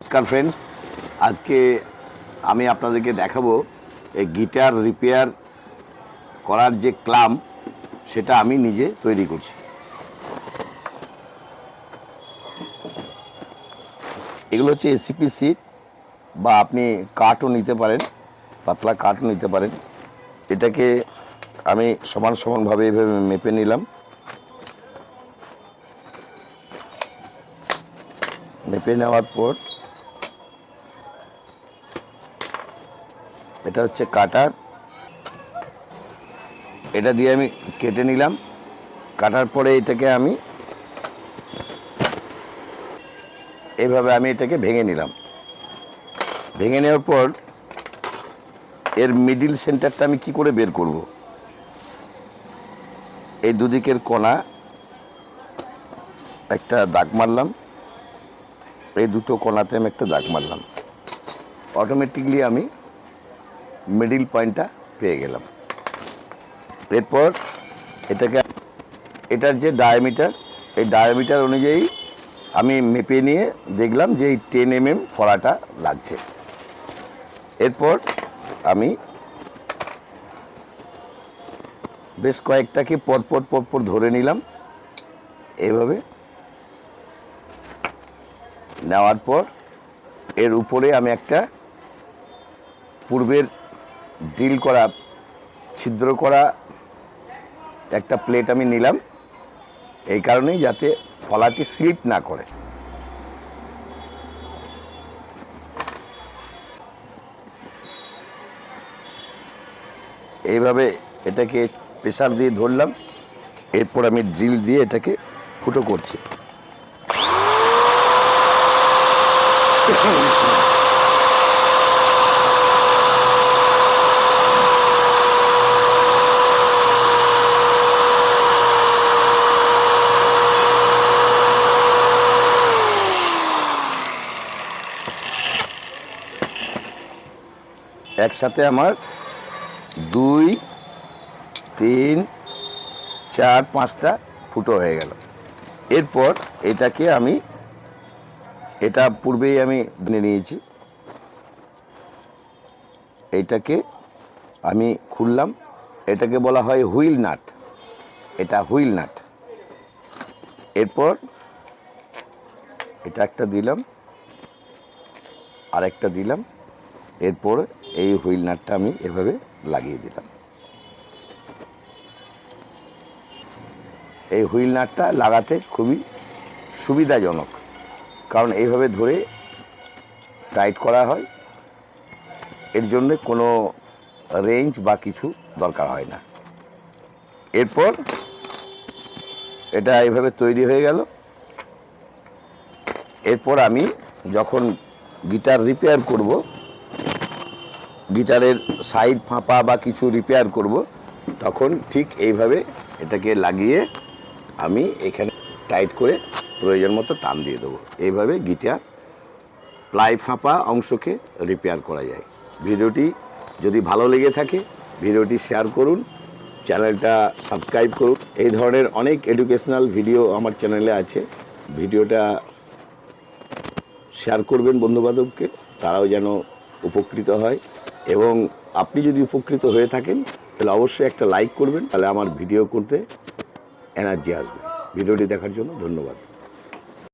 নমস্কার ফ্রেন্ডস, আজকে আমি আপনাদেরকে দেখাবো এই গিটার রিপেয়ার করার যে ক্লাম্প সেটা আমি নিজে তৈরি করছি। এগুলো হচ্ছে এসিপি সিট, বা আপনি কাঠও নিতে পারেন, পাতলা কাঠও নিতে পারেন। এটাকে আমি সমানভাবে এইভাবে মেপে নিলাম। মেপে নেওয়ার পর এটা হচ্ছে কাটার, এটা দিয়ে আমি কেটে নিলাম। কাটার পরে এটাকে আমি এইভাবে এটাকে ভেঙে নিলাম। ভেঙে নেওয়ার পর এর মিডিল সেন্টারটা আমি কি করে বের করব, এই দুদিকের কোণা একটা দাগ মারলাম, এই দুটো কোণাতে আমি একটা দাগ মারলাম। অটোমেটিকলি আমি মিডিল পয়েন্টটা পেয়ে গেলাম। এরপর এটাকে এটার যে ডায়ামিটার, এই ডায়ামিটার অনুযায়ী আমি মেপে নিয়ে দেখলাম যে এই 10 mm ফড়াটা লাগছে। এরপর আমি বেশ কয়েকটাকে পরপর ধরে নিলাম। এইভাবে নেওয়ার পর এর উপরে আমি একটা পূর্বের ড্রিল করা, ছিদ্র করা একটা প্লেট আমি নিলাম, এই কারণেই যাতে ফলাটি স্লিপ না করে। এইভাবে এটাকে প্রেসার দিয়ে ধরলাম। এরপর আমি ড্রিল দিয়ে এটাকে ফুটো করছি। একসাথে আমার 2, 3, 4, 5টা ফুটো হয়ে গেল। এরপর এটাকে আমি, এটা পূর্বেই আমি ভেঙে নিয়েছি, এটাকে আমি খুললাম। এটাকে বলা হয় হুইল নাট, এটা হুইল নাট। এরপর এটা একটা দিলাম, আরেকটা দিলাম। এরপর এই হুইল নাটটা আমি এভাবে লাগিয়ে দিলাম। এই হুইল নাটটা লাগাতে খুবই সুবিধাজনক, কারণ এইভাবে ধরে টাইট করা হয়। এর জন্য কোনো রেঞ্জ বা কিছু দরকার হয় না। এরপর এটা এইভাবে তৈরি হয়ে গেল। এরপর আমি যখন গিটার রিপেয়ার করব, গিটারের সাইড ফাঁপা বা কিছু রিপেয়ার করব, তখন ঠিক এইভাবে এটাকে লাগিয়ে আমি এখানে টাইট করে প্রয়োজন মতো টান দিয়ে দেবো। এইভাবে গিটার প্লাই ফাঁপা অংশকে রিপেয়ার করা যায়। ভিডিওটি যদি ভালো লেগে থাকে ভিডিওটি শেয়ার করুন, চ্যানেলটা সাবস্ক্রাইব করুন। এই ধরনের অনেক এডুকেশনাল ভিডিও আমার চ্যানেলে আছে। ভিডিওটা শেয়ার করবেন বন্ধুবান্ধবকে, তারাও যেন উপকৃত হয়। এবং আপনি যদি উপকৃত হয়ে থাকেন তাহলে অবশ্যই একটা লাইক করবেন, তাহলে আমার ভিডিও করতে এনার্জি আসবে। ভিডিওটি দেখার জন্য ধন্যবাদ।